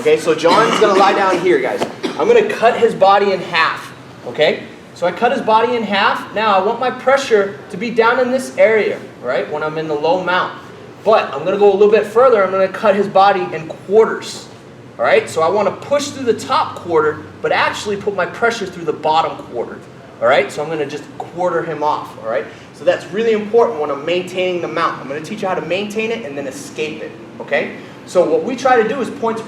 Okay, so John's gonna lie down here, guys. I'm gonna cut his body in half, okay? So I cut his body in half. Now I want my pressure to be down in this area, right, when I'm in the low mount. But I'm gonna go a little bit further. I'm gonna cut his body in quarters, all right? So I wanna push through the top quarter, but actually put my pressure through the bottom quarter, all right? So I'm gonna just quarter him off, all right? So that's really important when I'm maintaining the mount. I'm gonna teach you how to maintain it and then escape it, okay? So what we try to do is points of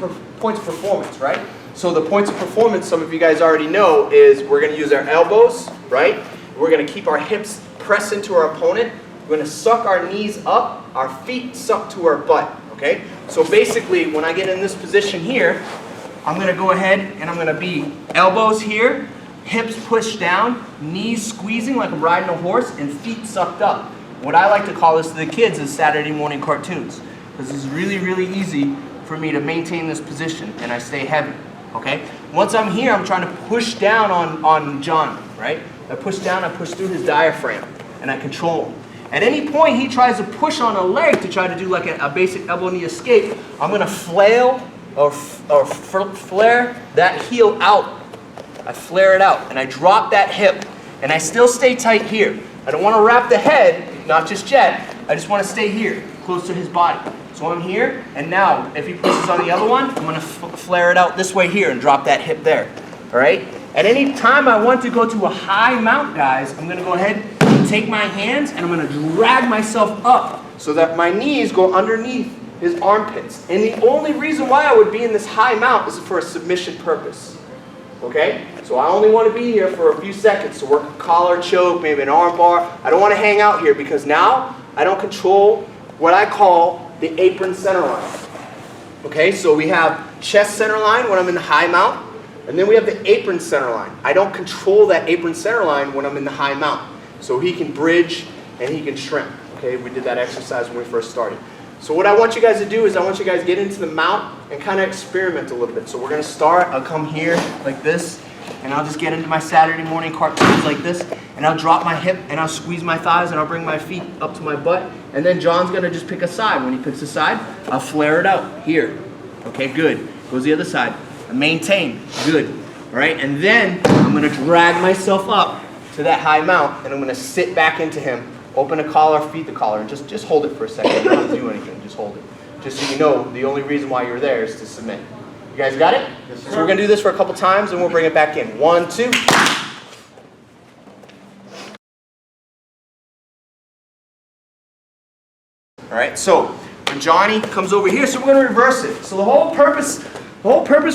performance, right? So the points of performance, some of you guys already know, is we're going to use our elbows, right? We're going to keep our hips pressed into our opponent. We're going to suck our knees up, our feet suck to our butt, okay? So basically, when I get in this position here, I'm going to go ahead and I'm going to be elbows here, hips pushed down, knees squeezing like I'm riding a horse, and feet sucked up. What I like to call this to the kids is Saturday morning cartoons, because it's really, really easy for me to maintain this position and I stay heavy. Okay? Once I'm here, I'm trying to push down on John, right? I push down, I push through his diaphragm, and I control him. At any point he tries to push on a leg to try to do like a basic elbow knee escape, I'm going to flail or flare that heel out. I flare it out, and I drop that hip, and I still stay tight here. I don't want to wrap the head, not just yet. I just want to stay here, close to his body. So I'm here, and now if he pushes on the other one, I'm going to flare it out this way here and drop that hip there. All right? At any time I want to go to a high mount, guys, I'm going to go ahead and take my hands and I'm going to drag myself up so that my knees go underneath his armpits. And the only reason why I would be in this high mount is for a submission purpose. Okay? So I only want to be here for a few seconds to work a collar choke, maybe an arm bar. I don't want to hang out here because now I don't control what I call the apron center line. Okay, so we have chest center line when I'm in the high mount, and then we have the apron center line. I don't control that apron center line when I'm in the high mount. So he can bridge and he can shrimp. Okay, we did that exercise when we first started. So what I want you guys to do is I want you guys to get into the mount and kind of experiment a little bit. So we're going to start, I'll come here like this, and I'll just get into my Saturday morning cartoons like this, and I'll drop my hip, and I'll squeeze my thighs, and I'll bring my feet up to my butt, and then John's going to just pick a side. When he picks a side, I'll flare it out here. Okay, good. Goes the other side. I maintain. Good. All right, and then I'm going to drag myself up to that high mount, and I'm going to sit back into him, open the collar, feed the collar, and just hold it for a second. You don't have to do anything. Just hold it. Just so you know, the only reason why you're there is to submit. You guys got it? Yes, sir. So we're going to do this for a couple times, and we'll bring it back in. 1, 2. All right, so when Johnny comes over here, so we're going to reverse it. So the whole purpose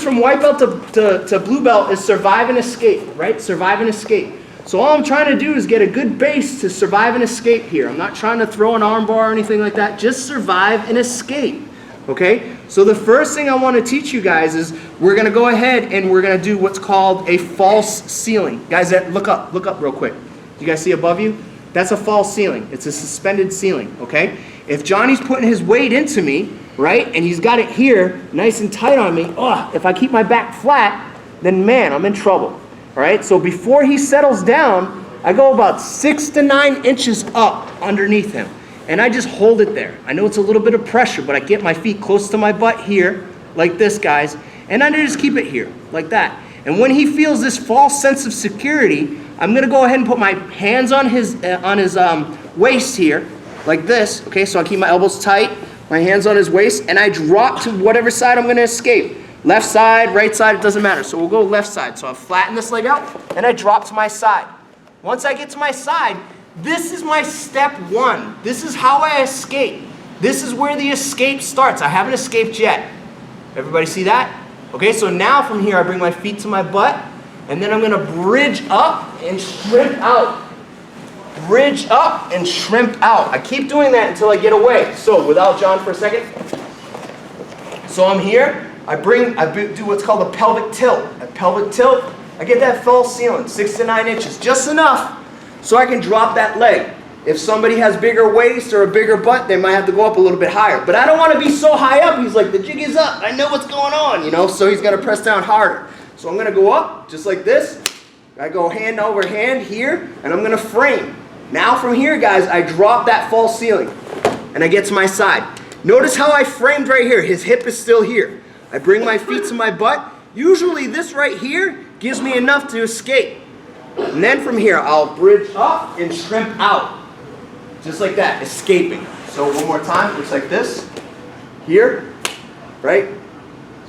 from white belt to blue belt is survive and escape, right? Survive and escape. So all I'm trying to do is get a good base to survive and escape here. I'm not trying to throw an arm bar or anything like that. Just survive and escape, okay? So the first thing I want to teach you guys is we're going to go ahead and we're going to do what's called a false ceiling. Guys, look up real quick. You guys see above you? That's a false ceiling. It's a suspended ceiling, okay? If Johnny's putting his weight into me, right, and he's got it here nice and tight on me, if I keep my back flat, then man, I'm in trouble, all right? So before he settles down, I go about 6 to 9 inches up underneath him, and I just hold it there. I know it's a little bit of pressure, but I get my feet close to my butt here, like this, guys, and I just keep it here, like that. And when he feels this false sense of security, I'm going to go ahead and put my hands on his waist here, like this, okay? So I keep my elbows tight, my hands on his waist, and I drop to whatever side I'm going to escape. Left side, right side, it doesn't matter. So we'll go left side. So I flatten this leg out, and I drop to my side. Once I get to my side, this is my step 1. This is how I escape. This is where the escape starts. I haven't escaped yet. Everybody see that? Okay, so now from here, I bring my feet to my butt, and then I'm going to bridge up and shrimp out. Bridge up and shrimp out. I keep doing that until I get away. So without John for a second. So I'm here. I do what's called a pelvic tilt. A pelvic tilt, I get that false ceiling, 6 to 9 inches, just enough so I can drop that leg. If somebody has bigger waist or a bigger butt, they might have to go up a little bit higher. But I don't want to be so high up. He's like, the jig is up. I know what's going on, you know, so he's going to press down harder. So I'm going to go up just like this. I go hand over hand here, and I'm going to frame. Now from here, guys, I drop that false ceiling, and I get to my side. Notice how I framed right here. His hip is still here. I bring my feet to my butt. Usually this right here gives me enough to escape. And then from here, I'll bridge up and shrimp out. Just like that, escaping. So one more time, looks like this. Here, right?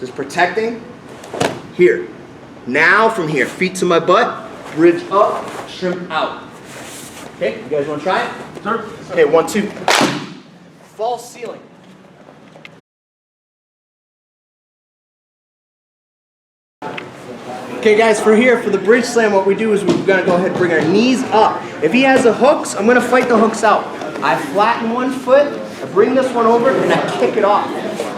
Just protecting. Here. Now from here, feet to my butt, bridge up, shrimp out. Okay, you guys want to try it? Sure. Okay, 1, 2. False ceiling. Okay guys, for the bridge slam, what we do is we're going to go ahead and bring our knees up. If he has the hooks, I'm going to fight the hooks out. I flatten one foot, I bring this one over, and I kick it off.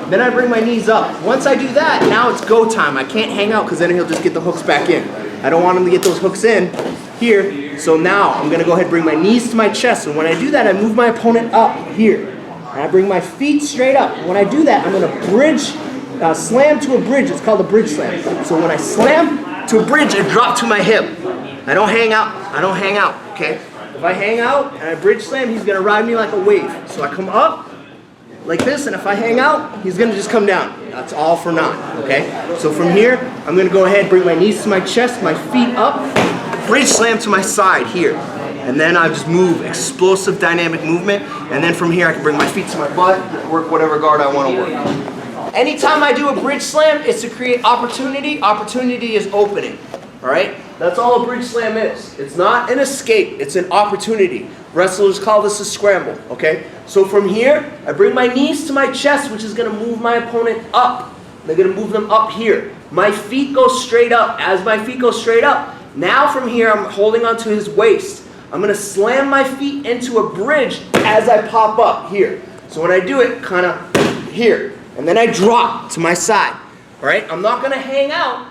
Then I bring my knees up. Once I do that, now it's go time. I can't hang out because then he'll just get the hooks back in. I don't want him to get those hooks in here. So now I'm going to go ahead and bring my knees to my chest. And when I do that, I move my opponent up here. And I bring my feet straight up. And when I do that, I'm going to bridge, slam to a bridge. It's called a bridge slam. So when I slam to a bridge, I drop to my hip. I don't hang out. I don't hang out, okay? If I hang out and I bridge slam, he's going to ride me like a wave. So I come up like this, and if I hang out, he's going to just come down. That's all for naught, okay? So from here, I'm going to go ahead and bring my knees to my chest, my feet up, bridge slam to my side here. And then I just move, explosive dynamic movement. And then from here, I can bring my feet to my butt, work whatever guard I want to work. Anytime I do a bridge slam, it's to create opportunity. Opportunity is opening, all right? That's all a bridge slam is. It's not an escape, it's an opportunity. Wrestlers call this a scramble, okay? So from here, I bring my knees to my chest, which is gonna move my opponent up. They're gonna move them up here. My feet go straight up. As my feet go straight up, now from here, I'm holding onto his waist. I'm gonna slam my feet into a bridge as I pop up here. So when I do it, kinda here. And then I drop to my side, all right? I'm not gonna hang out.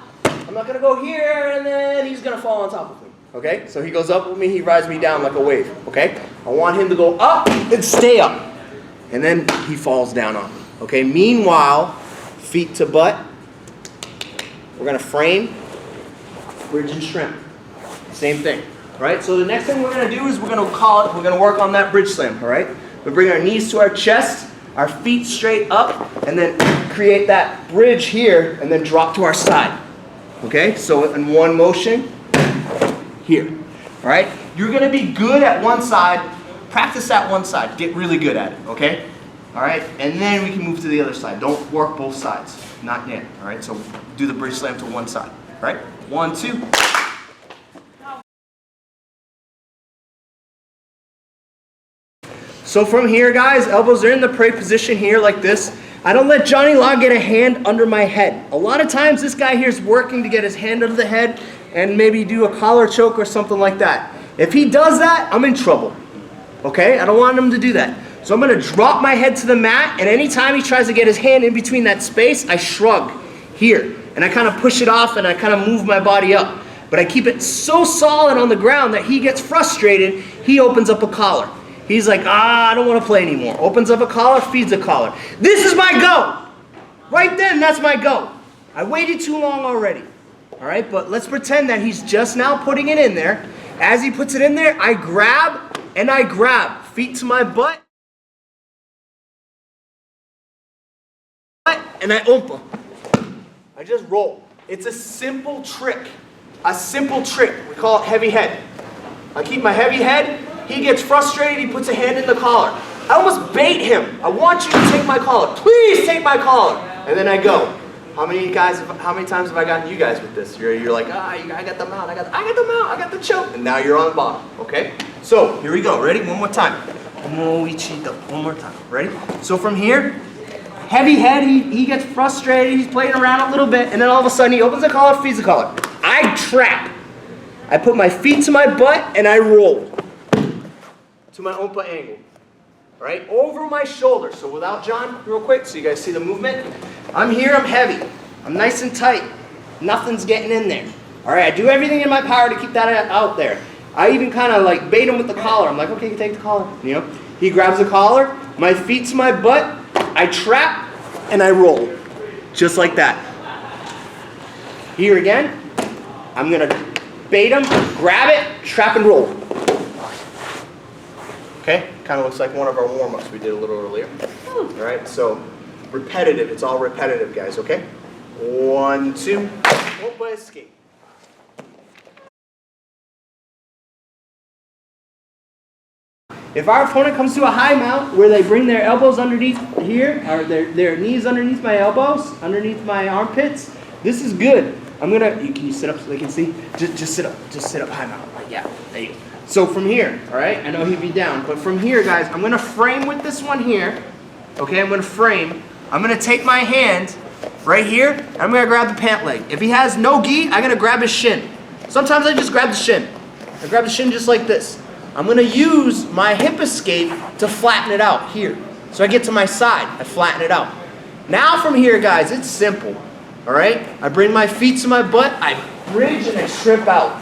I'm not gonna go here and then he's gonna fall on top of me, okay? So he goes up with me, he rides me down like a wave, okay? I want him to go up and stay up. And then he falls down on me, okay? Meanwhile, feet to butt, we're gonna frame, bridge and shrimp. Same thing, right? So the next thing we're gonna do is we're gonna work on that bridge slam, all right? We bring our knees to our chest, our feet straight up, and then create that bridge here, and then drop to our side. Okay, so in one motion, here. All right, you're gonna be good at one side. Practice that one side. Get really good at it. Okay. All right, and then we can move to the other side. Don't work both sides. Not yet. All right. So do the bridge slam to one side. All right. 1, 2. So from here, guys, elbows are in the prey position here like this. I don't let Johnny Law get a hand under my head. A lot of times this guy here is working to get his hand under the head and maybe do a collar choke or something like that. If he does that, I'm in trouble. Okay? I don't want him to do that. So I'm going to drop my head to the mat, and anytime he tries to get his hand in between that space, I shrug here. And I kind of push it off and I kind of move my body up. But I keep it so solid on the ground that he gets frustrated, he opens up a collar. He's like, I don't want to play anymore. Opens up a collar, feeds a collar. This is my go. Right then, that's my go. I waited too long already. All right, but let's pretend that he's just now putting it in there. As he puts it in there, I grab and I grab. Feet to my butt. And I umpa. I just roll. It's a simple trick. A simple trick. We call it heavy head. I keep my heavy head. He gets frustrated, he puts a hand in the collar. I almost bait him. I want you to take my collar. Please take my collar. And then I go. How many times have I gotten you guys with this? You're like, I got the mount, I got the mount, I got the choke. And now you're on the bottom, okay? So, here we go. Ready? One more time. One more time. Ready? So from here, heavy head, he gets frustrated, he's playing around a little bit, and then all of a sudden he opens the collar, feeds the collar. I trap. I put my feet to my butt and I roll to my umpa angle, all right, over my shoulder. So without John, real quick, so you guys see the movement. I'm here, I'm heavy, I'm nice and tight, nothing's getting in there. All right, I do everything in my power to keep that out there. I even kind of like bait him with the collar. I'm like, okay, you take the collar, you know. He grabs the collar, my feet to my butt, I trap, and I roll, just like that. Here again, I'm gonna bait him, grab it, trap and roll. Okay, kind of looks like one of our warm-ups we did a little earlier. All right, so repetitive, it's all repetitive, guys, okay? 1, 2. Opa, escape. If our opponent comes to a high mount where they bring their elbows underneath here, or their knees underneath my elbows, underneath my armpits, this is good. I'm gonna, can you sit up so they can see? Just sit up high mount, like, yeah, there you go. So from here, all right, I know he'd be down, but from here, guys, I'm gonna frame with this one here, okay, I'm gonna frame. I'm gonna take my hand right here, and I'm gonna grab the pant leg. If he has no gi, I'm gonna grab his shin. Sometimes I just grab the shin. I grab the shin just like this. I'm gonna use my hip escape to flatten it out here. So I get to my side, I flatten it out. Now from here, guys, it's simple, all right? I bring my feet to my butt, I bridge and I strip out.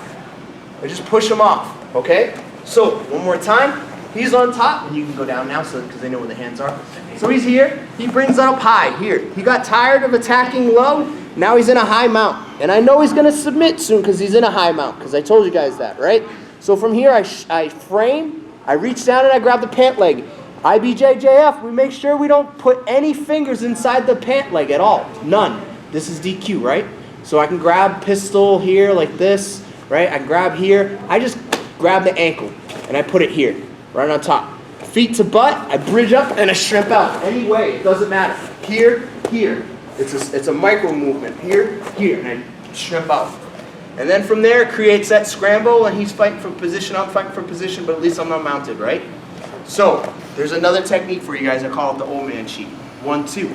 I just push them off, okay? So one more time, he's on top, and you can go down now because they know where the hands are. So he's here, he brings it up high, here. He got tired of attacking low, now he's in a high mount. And I know he's gonna submit soon because he's in a high mount, because I told you guys that, right? So from here, I frame, I reach down and I grab the pant leg. IBJJF, we make sure we don't put any fingers inside the pant leg at all. None. This is DQ, right? So I can grab pistol here like this, right? I grab here. I just grab the ankle and I put it here, right on top. Feet to butt, I bridge up and I shrimp out. Any way, it doesn't matter. Here, here. It's a micro movement. Here, here, and I shrimp out. And then from there, it creates that scramble, and he's fighting from position, I'm fighting from position, but at least I'm not mounted, right? So, there's another technique for you guys. I call it the old man cheat. 1, 2.